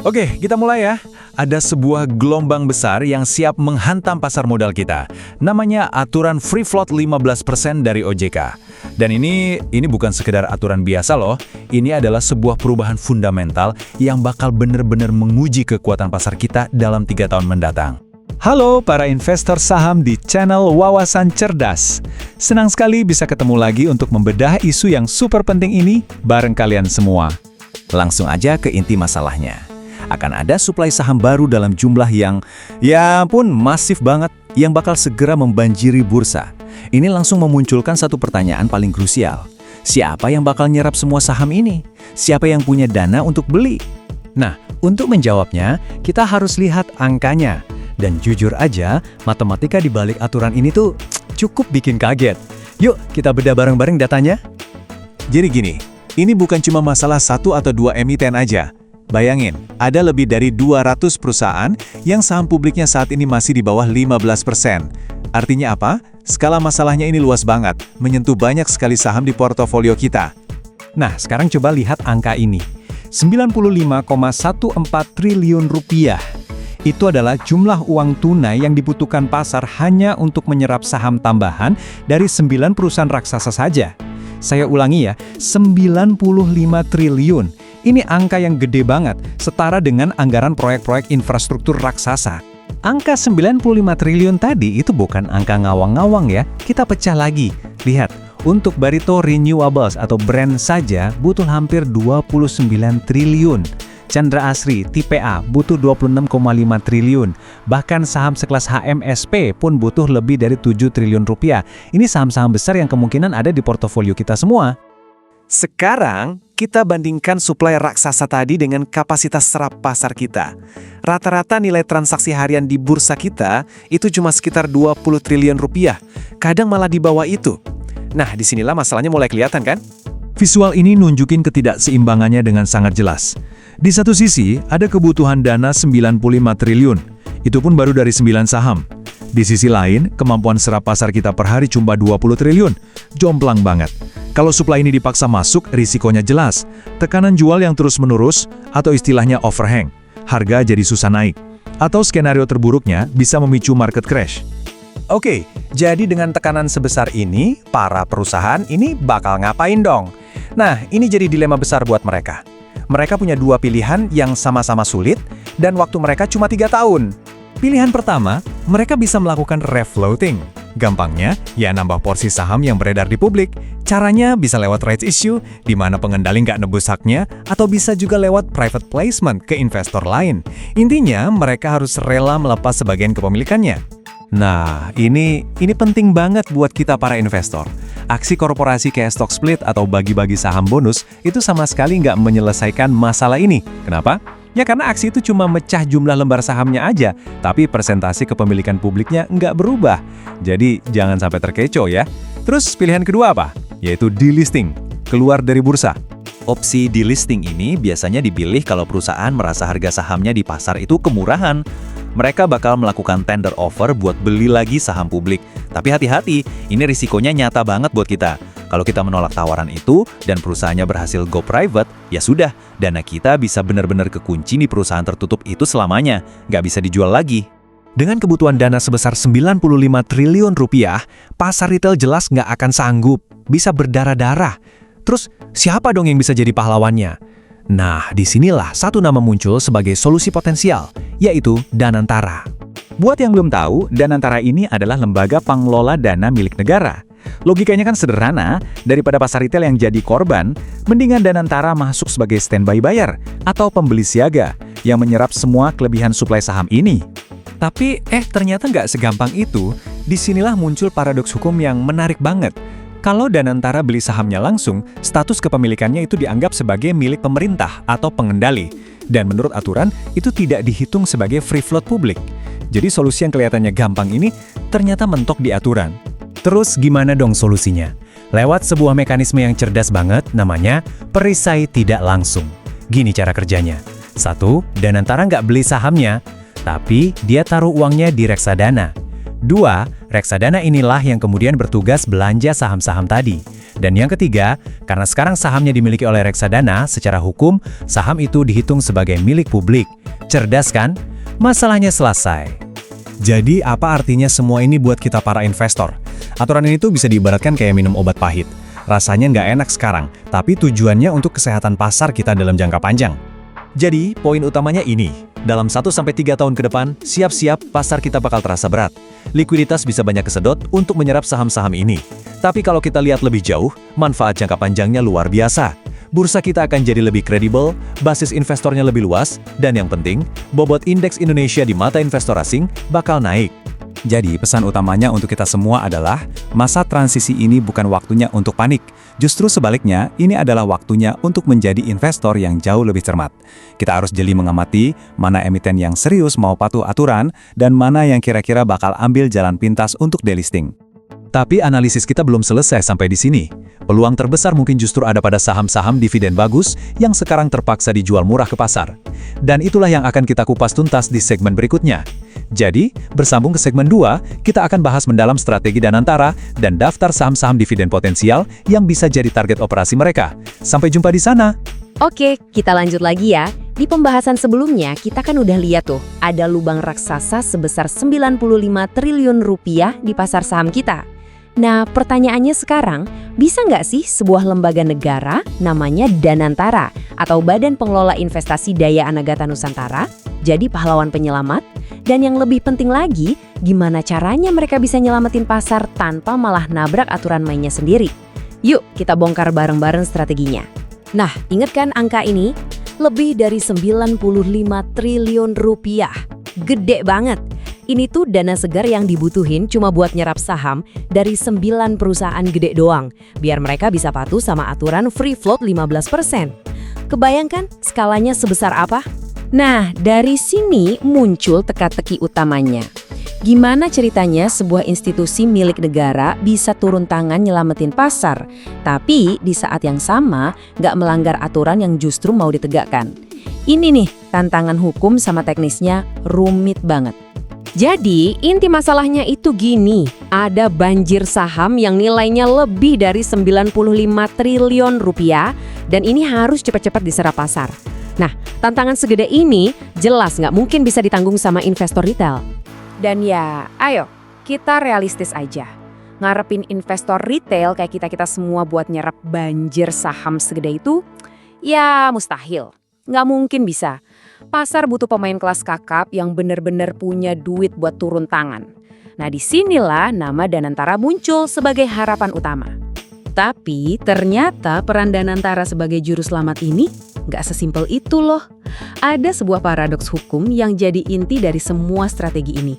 Oke, kita mulai ya. Ada sebuah gelombang besar yang siap menghantam pasar modal kita. Namanya aturan free float 15% dari OJK. Dan ini bukan sekedar aturan biasa loh. Ini adalah sebuah perubahan fundamental yang bakal benar-benar menguji kekuatan pasar kita dalam 3 tahun mendatang. Halo para investor saham di channel Wawasan Cerdas. Senang sekali bisa ketemu lagi untuk membedah isu yang super penting ini bareng kalian semua. Langsung aja ke inti masalahnya. Akan ada suplai saham baru dalam jumlah yang, ya pun masif banget, yang bakal segera membanjiri bursa. Ini langsung memunculkan satu pertanyaan paling krusial. Siapa yang bakal nyerap semua saham ini? Siapa yang punya dana untuk beli? Nah, untuk menjawabnya, kita harus lihat angkanya. Dan jujur aja, matematika di balik aturan ini tuh cukup bikin kaget. Yuk, kita bedah bareng-bareng datanya. Jadi gini, ini bukan cuma masalah 1 atau 2 emiten aja. Bayangin, ada lebih dari 200 perusahaan yang saham publiknya saat ini masih di bawah 15%. Artinya apa? Skala masalahnya ini luas banget, menyentuh banyak sekali saham di portofolio kita. Nah, sekarang coba lihat angka ini. 95,14 triliun rupiah. Itu adalah jumlah uang tunai yang dibutuhkan pasar hanya untuk menyerap saham tambahan dari 9 perusahaan raksasa saja. Saya ulangi ya, 95 triliun. Ini angka yang gede banget, setara dengan anggaran proyek-proyek infrastruktur raksasa. Angka 95 triliun tadi itu bukan angka ngawang-ngawang ya, kita pecah lagi. Lihat, untuk Barito Renewables atau brand saja butuh hampir 29 triliun. Chandra Asri, TPA, butuh 26,5 triliun. Bahkan saham sekelas HMSP pun butuh lebih dari 7 triliun rupiah. Ini saham-saham besar yang kemungkinan ada di portofolio kita semua. Sekarang, kita bandingkan suplai raksasa tadi dengan kapasitas serap pasar kita. Rata-rata nilai transaksi harian di bursa kita itu cuma sekitar 20 triliun rupiah. Kadang malah di bawah itu. Nah, disinilah masalahnya mulai kelihatan kan? Visual ini nunjukin ketidakseimbangannya dengan sangat jelas. Di satu sisi, ada kebutuhan dana 95 triliun. Itu pun baru dari 9 saham. Di sisi lain, kemampuan serap pasar kita per hari cuma 20 triliun. Jomplang banget. Kalau suplai ini dipaksa masuk, risikonya jelas. Tekanan jual yang terus-menerus, atau istilahnya overhang. Harga jadi susah naik. Atau skenario terburuknya bisa memicu market crash. Oke, jadi dengan tekanan sebesar ini, para perusahaan ini bakal ngapain dong? Nah, ini jadi dilema besar buat mereka. Mereka punya 2 pilihan yang sama-sama sulit, dan waktu mereka cuma 3 tahun. Pilihan pertama, mereka bisa melakukan refloating. Gampangnya, ya nambah porsi saham yang beredar di publik. Caranya bisa lewat rights issue, di mana pengendali nggak nebus haknya, atau bisa juga lewat private placement ke investor lain. Intinya, mereka harus rela melepas sebagian kepemilikannya. Nah, ini penting banget buat kita para investor. Aksi korporasi kayak stock split atau bagi-bagi saham bonus itu sama sekali nggak menyelesaikan masalah ini. Kenapa? Ya karena aksi itu cuma mecah jumlah lembar sahamnya aja, tapi persentase kepemilikan publiknya nggak berubah. Jadi jangan sampai terkecoh ya. Terus pilihan kedua apa? Yaitu delisting, keluar dari bursa. Opsi delisting ini biasanya dipilih kalau perusahaan merasa harga sahamnya di pasar itu kemurahan. Mereka bakal melakukan tender offer buat beli lagi saham publik. Tapi hati-hati, ini risikonya nyata banget buat kita. Kalau kita menolak tawaran itu dan perusahaannya berhasil go private, ya sudah, dana kita bisa benar-benar kekunci di perusahaan tertutup itu selamanya, nggak bisa dijual lagi. Dengan kebutuhan dana sebesar 95 triliun rupiah, pasar retail jelas nggak akan sanggup, bisa berdarah-darah. Terus, siapa dong yang bisa jadi pahlawannya? Nah, disinilah satu nama muncul sebagai solusi potensial, yaitu Danantara. Buat yang belum tahu, Danantara ini adalah lembaga pengelola dana milik negara. Logikanya kan sederhana, daripada pasar retail yang jadi korban, mendingan Danantara masuk sebagai standby buyer atau pembeli siaga yang menyerap semua kelebihan suplai saham ini. Tapi ternyata nggak segampang itu. Disinilah muncul paradoks hukum yang menarik banget. Kalau Danantara beli sahamnya langsung, status kepemilikannya itu dianggap sebagai milik pemerintah atau pengendali. Dan menurut aturan, itu tidak dihitung sebagai free float publik. Jadi solusi yang kelihatannya gampang ini ternyata mentok di aturan. Terus gimana dong solusinya? Lewat sebuah mekanisme yang cerdas banget, namanya perisai tidak langsung. Gini cara kerjanya. 1. Danantara nggak beli sahamnya, tapi dia taruh uangnya di reksadana. 2. Reksadana inilah yang kemudian bertugas belanja saham-saham tadi. Dan yang ketiga, karena sekarang sahamnya dimiliki oleh reksadana, secara hukum, saham itu dihitung sebagai milik publik. Cerdas kan? Masalahnya selesai. Jadi, apa artinya semua ini buat kita para investor? Aturan ini tuh bisa diibaratkan kayak minum obat pahit. Rasanya nggak enak sekarang, tapi tujuannya untuk kesehatan pasar kita dalam jangka panjang. Jadi, poin utamanya ini. Dalam 1-3 tahun ke depan, siap-siap pasar kita bakal terasa berat. Likuiditas bisa banyak kesedot untuk menyerap saham-saham ini. Tapi kalau kita lihat lebih jauh, manfaat jangka panjangnya luar biasa. Bursa kita akan jadi lebih kredibel, basis investornya lebih luas, dan yang penting, bobot indeks Indonesia di mata investor asing bakal naik. Jadi, pesan utamanya untuk kita semua adalah, masa transisi ini bukan waktunya untuk panik. Justru sebaliknya, ini adalah waktunya untuk menjadi investor yang jauh lebih cermat. Kita harus jeli mengamati mana emiten yang serius mau patuh aturan, dan mana yang kira-kira bakal ambil jalan pintas untuk delisting. Tapi analisis kita belum selesai sampai di sini. Peluang terbesar mungkin justru ada pada saham-saham dividen bagus yang sekarang terpaksa dijual murah ke pasar. Dan itulah yang akan kita kupas tuntas di segmen berikutnya. Jadi, bersambung ke segmen 2, kita akan bahas mendalam strategi Danantara dan daftar saham-saham dividen potensial yang bisa jadi target operasi mereka. Sampai jumpa di sana! Oke, kita lanjut lagi ya. Di pembahasan sebelumnya, kita kan udah lihat tuh, ada lubang raksasa sebesar 95 triliun rupiah di pasar saham kita. Nah, pertanyaannya sekarang, bisa nggak sih sebuah lembaga negara namanya Danantara atau Badan Pengelola Investasi Daya Anagata Nusantara jadi pahlawan penyelamat? Dan yang lebih penting lagi, gimana caranya mereka bisa nyelamatin pasar tanpa malah nabrak aturan mainnya sendiri? Yuk, kita bongkar bareng-bareng strateginya. Nah, ingat kan angka ini? Lebih dari 95 triliun rupiah. Gede banget. Ini tuh dana segar yang dibutuhin cuma buat nyerap saham dari 9 perusahaan gede doang, biar mereka bisa patuh sama aturan free float 15%. Kebayangkan skalanya sebesar apa? Nah, dari sini muncul teka-teki utamanya. Gimana ceritanya sebuah institusi milik negara bisa turun tangan nyelamatin pasar, tapi di saat yang sama nggak melanggar aturan yang justru mau ditegakkan? Ini nih, tantangan hukum sama teknisnya rumit banget. Jadi, inti masalahnya itu gini, ada banjir saham yang nilainya lebih dari 95 triliun rupiah, dan ini harus cepat-cepat diserap pasar. Nah, tantangan segede ini jelas nggak mungkin bisa ditanggung sama investor retail. Dan ya, ayo, kita realistis aja. Ngarepin investor retail kayak kita-kita semua buat nyerap banjir saham segede itu, ya mustahil. Nggak mungkin bisa. Pasar butuh pemain kelas kakap yang bener-bener punya duit buat turun tangan. Nah, disinilah nama Danantara muncul sebagai harapan utama. Tapi ternyata peran Danantara sebagai juru selamat ini nggak sesimpel itu loh. Ada sebuah paradoks hukum yang jadi inti dari semua strategi ini.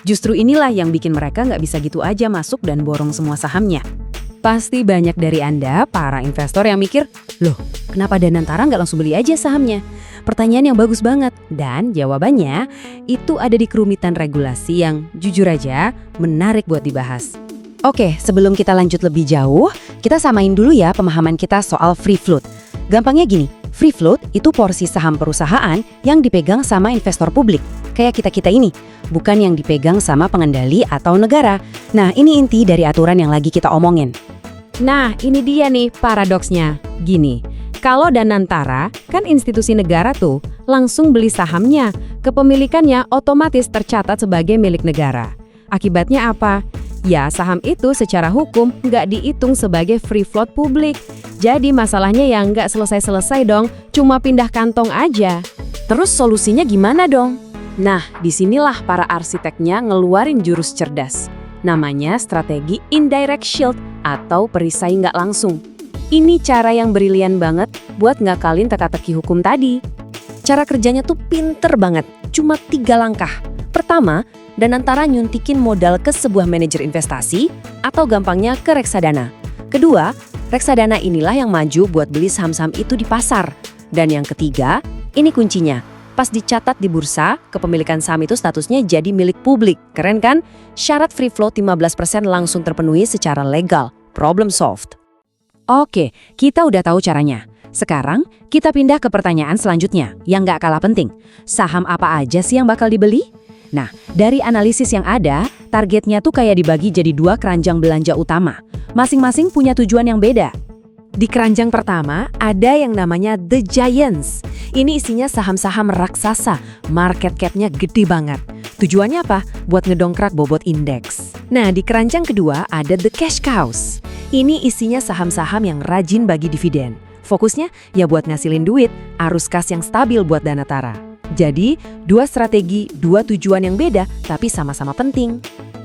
Justru inilah yang bikin mereka nggak bisa gitu aja masuk dan borong semua sahamnya. Pasti banyak dari Anda, para investor yang mikir, loh, kenapa Danantara nggak langsung beli aja sahamnya? Pertanyaan yang bagus banget. Dan jawabannya, itu ada di kerumitan regulasi yang jujur aja menarik buat dibahas. Oke, sebelum kita lanjut lebih jauh, kita samain dulu ya pemahaman kita soal free float. Gampangnya gini, free float itu porsi saham perusahaan yang dipegang sama investor publik. Kayak kita-kita ini, bukan yang dipegang sama pengendali atau negara. Nah, ini inti dari aturan yang lagi kita omongin. Nah, ini dia nih paradoksnya. Gini, kalau Danantara, kan institusi negara tuh, langsung beli sahamnya, kepemilikannya otomatis tercatat sebagai milik negara. Akibatnya apa? Ya, saham itu secara hukum nggak dihitung sebagai free float publik. Jadi masalahnya ya nggak selesai-selesai dong, cuma pindah kantong aja. Terus solusinya gimana dong? Nah, disinilah para arsiteknya ngeluarin jurus cerdas. Namanya strategi indirect shield atau perisai nggak langsung. Ini cara yang brilian banget buat ngakalin teka-teki hukum tadi. Cara kerjanya tuh pinter banget, cuma 3 langkah. Pertama, Danantara nyuntikin modal ke sebuah manajer investasi atau gampangnya ke reksadana. Kedua, reksadana inilah yang maju buat beli saham-saham itu di pasar. Dan yang ketiga, ini kuncinya. Pas dicatat di bursa, kepemilikan saham itu statusnya jadi milik publik. Keren kan? Syarat free float 15% langsung terpenuhi secara legal. Problem solved. Oke, kita udah tahu caranya. Sekarang, kita pindah ke pertanyaan selanjutnya, yang nggak kalah penting. Saham apa aja sih yang bakal dibeli? Nah, dari analisis yang ada, targetnya tuh kayak dibagi jadi 2 keranjang belanja utama. Masing-masing punya tujuan yang beda. Di keranjang pertama, ada yang namanya The Giants. Ini isinya saham-saham raksasa, market cap-nya gede banget. Tujuannya apa? Buat ngedongkrak bobot indeks. Nah, di keranjang kedua ada The Cash Cows. Ini isinya saham-saham yang rajin bagi dividen. Fokusnya ya buat ngasilin duit, arus kas yang stabil buat Danatara. Jadi, dua strategi, dua tujuan yang beda, tapi sama-sama penting.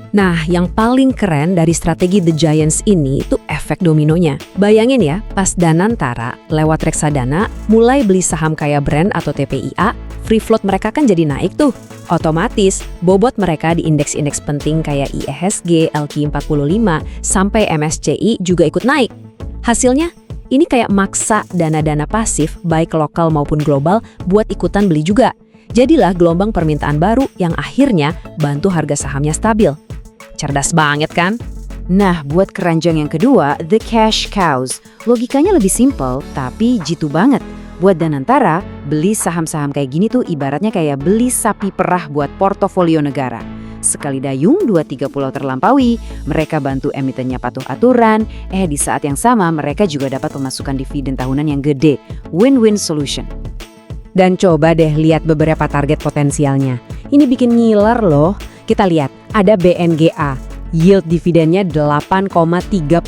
Nah, yang paling keren dari strategi The Giants ini itu efek dominonya. Bayangin ya, pas Danantara lewat reksadana mulai beli saham kayak Brand atau TPIA, free float mereka kan jadi naik tuh. Otomatis, bobot mereka di indeks-indeks penting kayak IHSG, LQ45, sampai MSCI juga ikut naik. Hasilnya, ini kayak maksa dana-dana pasif, baik lokal maupun global, buat ikutan beli juga. Jadilah gelombang permintaan baru yang akhirnya bantu harga sahamnya stabil. Cerdas banget kan? Nah, buat keranjang yang kedua, The Cash Cows. Logikanya lebih simple, tapi jitu banget. Buat Danantara, beli saham-saham kayak gini tuh ibaratnya kayak beli sapi perah buat portofolio negara. Sekali dayung, 2-3 pulau terlampaui, mereka bantu emitennya patuh aturan, di saat yang sama mereka juga dapat pemasukan dividen tahunan yang gede. Win-win solution. Dan coba deh lihat beberapa target potensialnya. Ini bikin ngiler loh. Kita lihat, ada BNGA, yield dividennya 8,31%.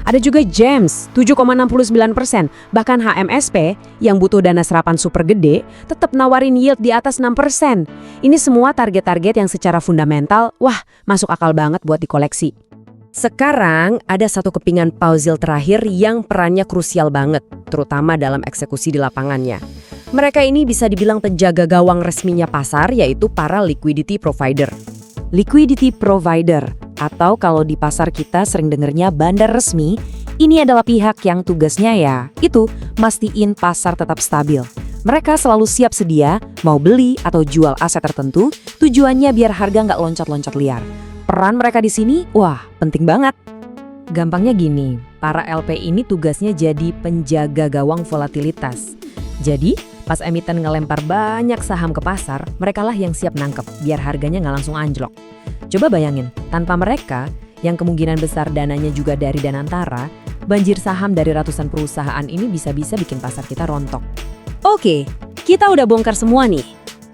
Ada juga GEMS, 7,69%. Bahkan HMSP, yang butuh dana serapan super gede, tetap nawarin yield di atas 6%. Ini semua target-target yang secara fundamental, wah, masuk akal banget buat dikoleksi. Sekarang, ada satu kepingan puzzle terakhir yang perannya krusial banget, terutama dalam eksekusi di lapangannya. Mereka ini bisa dibilang penjaga gawang resminya pasar, yaitu para liquidity provider. Liquidity provider, atau kalau di pasar kita sering dengernya bandar resmi, ini adalah pihak yang tugasnya itu mastiin pasar tetap stabil. Mereka selalu siap sedia, mau beli atau jual aset tertentu, tujuannya biar harga nggak loncat-loncat liar. Peran mereka di sini, wah, penting banget. Gampangnya gini, para LP ini tugasnya jadi penjaga gawang volatilitas. Jadi, pas emiten ngelempar banyak saham ke pasar, merekalah yang siap nangkep, biar harganya nggak langsung anjlok. Coba bayangin, tanpa mereka, yang kemungkinan besar dananya juga dari Danantara, banjir saham dari ratusan perusahaan ini bisa-bisa bikin pasar kita rontok. Oke, kita udah bongkar semua nih.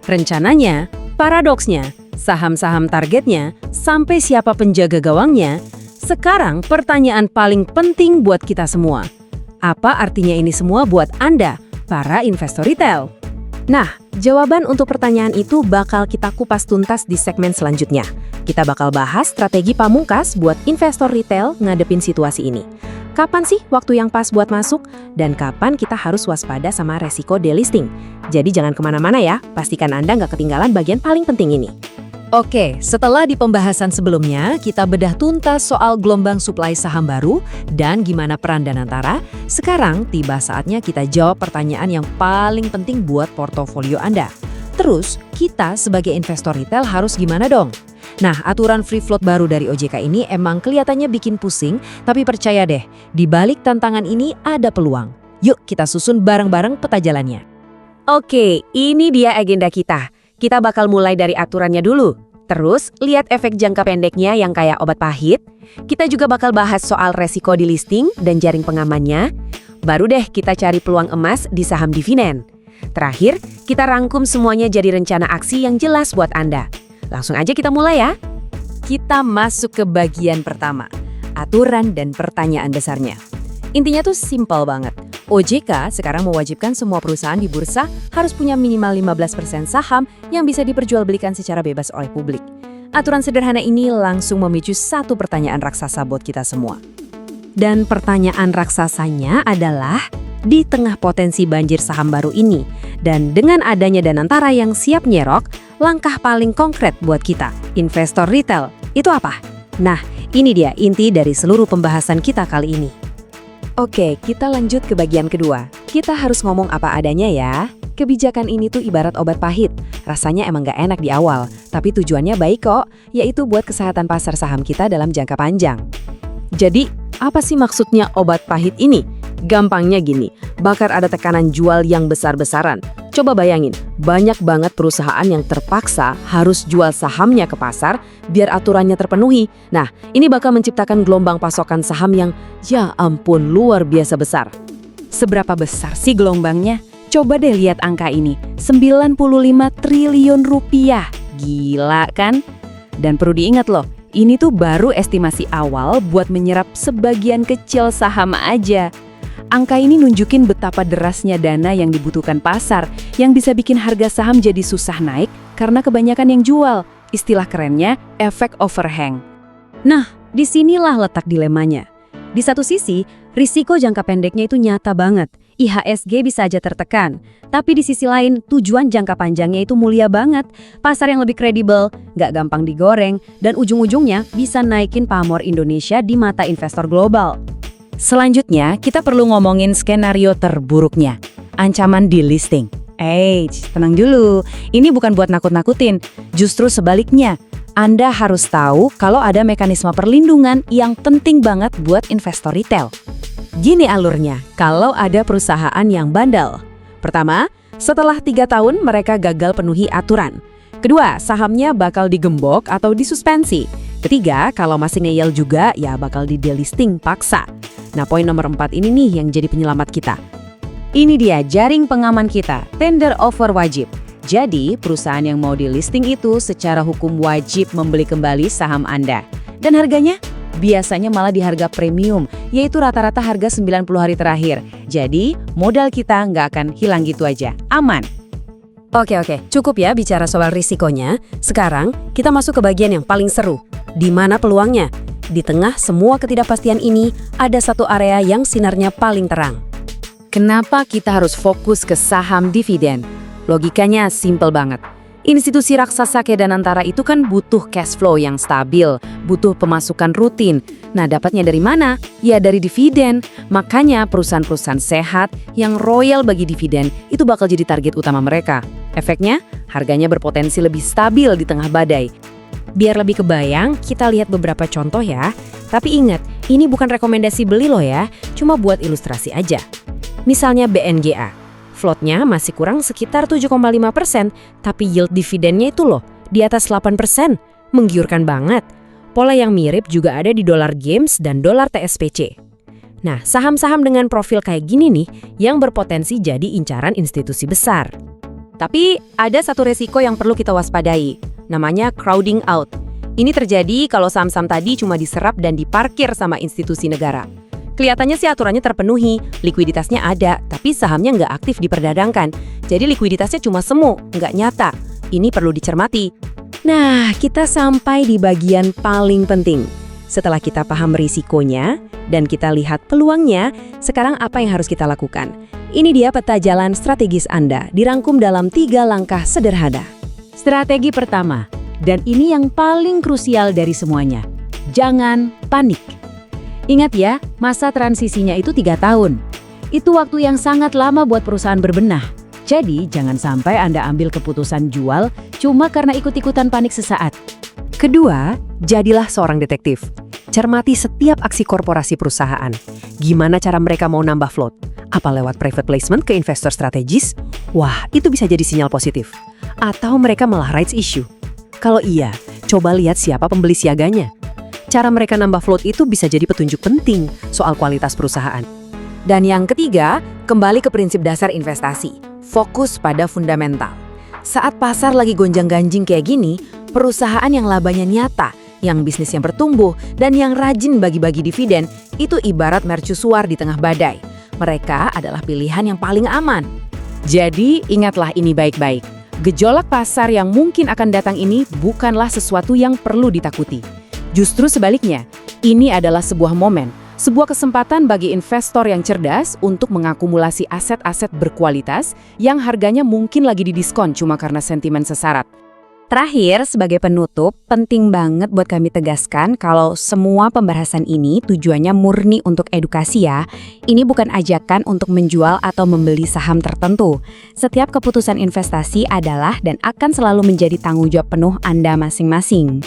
Rencananya, paradoksnya, saham-saham targetnya, sampai siapa penjaga gawangnya. Sekarang pertanyaan paling penting buat kita semua. Apa artinya ini semua buat Anda, para investor retail? Nah, jawaban untuk pertanyaan itu bakal kita kupas tuntas di segmen selanjutnya. Kita bakal bahas strategi pamungkas buat investor retail ngadepin situasi ini. Kapan sih waktu yang pas buat masuk? Dan kapan kita harus waspada sama resiko delisting? Jadi jangan kemana-mana ya, pastikan Anda nggak ketinggalan bagian paling penting ini. Oke, setelah di pembahasan sebelumnya, kita bedah tuntas soal gelombang suplai saham baru dan gimana peran Danantara. Sekarang tiba saatnya kita jawab pertanyaan yang paling penting buat portofolio Anda. Terus, kita sebagai investor retail harus gimana dong? Nah, aturan free float baru dari OJK ini emang kelihatannya bikin pusing, tapi percaya deh, di balik tantangan ini ada peluang. Yuk kita susun bareng-bareng peta jalannya. Oke, ini dia agenda kita. Kita bakal mulai dari aturannya dulu. Terus, lihat efek jangka pendeknya yang kayak obat pahit. Kita juga bakal bahas soal resiko di listing dan jaring pengamannya. Baru deh kita cari peluang emas di saham dividen. Terakhir, kita rangkum semuanya jadi rencana aksi yang jelas buat Anda. Langsung aja kita mulai ya. Kita masuk ke bagian pertama, aturan dan pertanyaan besarnya. Intinya tuh simpel banget. OJK sekarang mewajibkan semua perusahaan di bursa harus punya minimal 15% saham yang bisa diperjualbelikan secara bebas oleh publik. Aturan sederhana ini langsung memicu satu pertanyaan raksasa buat kita semua. Dan pertanyaan raksasanya adalah, di tengah potensi banjir saham baru ini, dan dengan adanya Danantara yang siap nyerok, langkah paling konkret buat kita, investor retail, itu apa? Nah, ini dia inti dari seluruh pembahasan kita kali ini. Oke, kita lanjut ke bagian kedua. Kita harus ngomong apa adanya ya. Kebijakan ini tuh ibarat obat pahit. Rasanya emang gak enak di awal, tapi tujuannya baik kok, yaitu buat kesehatan pasar saham kita dalam jangka panjang. Jadi, apa sih maksudnya obat pahit ini? Gampangnya gini, bakal ada tekanan jual yang besar-besaran. Coba bayangin, banyak banget perusahaan yang terpaksa harus jual sahamnya ke pasar biar aturannya terpenuhi. Nah, ini bakal menciptakan gelombang pasokan saham yang ya ampun luar biasa besar. Seberapa besar sih gelombangnya? Coba deh lihat angka ini, 95 triliun rupiah. Gila kan? Dan perlu diingat loh, ini tuh baru estimasi awal buat menyerap sebagian kecil saham aja. Angka ini nunjukin betapa derasnya dana yang dibutuhkan pasar, yang bisa bikin harga saham jadi susah naik karena kebanyakan yang jual. Istilah kerennya, efek overhang. Nah, disinilah letak dilemanya. Di satu sisi, risiko jangka pendeknya itu nyata banget. IHSG bisa aja tertekan. Tapi di sisi lain, tujuan jangka panjangnya itu mulia banget. Pasar yang lebih kredibel, nggak gampang digoreng, dan ujung-ujungnya bisa naikin pamor Indonesia di mata investor global. Selanjutnya, kita perlu ngomongin skenario terburuknya. Ancaman delisting. Tenang dulu. Ini bukan buat nakut-nakutin. Justru sebaliknya. Anda harus tahu kalau ada mekanisme perlindungan yang penting banget buat investor retail. Gini alurnya, kalau ada perusahaan yang bandel. Pertama, setelah 3 tahun mereka gagal penuhi aturan. Kedua, sahamnya bakal digembok atau disuspensi. Ketiga, kalau masih ngeyel juga, ya bakal di-delisting paksa. Nah, poin nomor 4 ini nih yang jadi penyelamat kita. Ini dia jaring pengaman kita, tender offer wajib. Jadi, perusahaan yang mau di-listing itu secara hukum wajib membeli kembali saham Anda. Dan harganya? Biasanya malah di harga premium, yaitu rata-rata harga 90 hari terakhir. Jadi, modal kita nggak akan hilang gitu aja. Aman. Oke, cukup ya bicara soal risikonya. Sekarang, kita masuk ke bagian yang paling seru. Di mana peluangnya? Di tengah semua ketidakpastian ini, ada satu area yang sinarnya paling terang. Kenapa kita harus fokus ke saham dividen? Logikanya simpel banget. Institusi raksasa kayak Danantara itu kan butuh cash flow yang stabil, butuh pemasukan rutin. Nah, dapatnya dari mana? Ya dari dividen. Makanya perusahaan-perusahaan sehat yang royal bagi dividen itu bakal jadi target utama mereka. Efeknya, harganya berpotensi lebih stabil di tengah badai. Biar lebih kebayang, kita lihat beberapa contoh ya. Tapi ingat, ini bukan rekomendasi beli loh ya, cuma buat ilustrasi aja. Misalnya BNGA. Floatnya masih kurang sekitar 7,5%, tapi yield dividennya itu loh, di atas 8%. Menggiurkan banget. Pola yang mirip juga ada di Dollar Games dan Dollar TSPC. Nah, saham-saham dengan profil kayak gini nih, yang berpotensi jadi incaran institusi besar. Tapi ada satu resiko yang perlu kita waspadai, namanya crowding out. Ini terjadi kalau saham-saham tadi cuma diserap dan diparkir sama institusi negara. Kelihatannya sih aturannya terpenuhi, likuiditasnya ada, tapi sahamnya nggak aktif diperdagangkan. Jadi likuiditasnya cuma semu, nggak nyata. Ini perlu dicermati. Nah, kita sampai di bagian paling penting. Setelah kita paham risikonya dan kita lihat peluangnya, sekarang apa yang harus kita lakukan? Ini dia peta jalan strategis Anda, dirangkum dalam 3 langkah sederhana. Strategi pertama, dan ini yang paling krusial dari semuanya. Jangan panik. Ingat ya, masa transisinya itu 3 tahun. Itu waktu yang sangat lama buat perusahaan berbenah. Jadi, jangan sampai Anda ambil keputusan jual cuma karena ikut-ikutan panik sesaat. Kedua, jadilah seorang detektif. Cermati setiap aksi korporasi perusahaan. Gimana cara mereka mau nambah float? Apa lewat private placement ke investor strategis? Wah, itu bisa jadi sinyal positif. Atau mereka malah rights issue. Kalau iya, coba lihat siapa pembeli siaganya. Cara mereka nambah float itu bisa jadi petunjuk penting soal kualitas perusahaan. Dan yang ketiga, kembali ke prinsip dasar investasi. Fokus pada fundamental. Saat pasar lagi gonjang-ganjing kayak gini, perusahaan yang labanya nyata, yang bisnisnya bertumbuh, dan yang rajin bagi-bagi dividen, itu ibarat mercusuar di tengah badai. Mereka adalah pilihan yang paling aman. Jadi, ingatlah ini baik-baik. Gejolak pasar yang mungkin akan datang ini bukanlah sesuatu yang perlu ditakuti. Justru sebaliknya, ini adalah sebuah momen, sebuah kesempatan bagi investor yang cerdas untuk mengakumulasi aset-aset berkualitas yang harganya mungkin lagi didiskon cuma karena sentimen sesarat. Terakhir, sebagai penutup, penting banget buat kami tegaskan kalau semua pembahasan ini tujuannya murni untuk edukasi ya. Ini bukan ajakan untuk menjual atau membeli saham tertentu. Setiap keputusan investasi adalah dan akan selalu menjadi tanggung jawab penuh Anda masing-masing.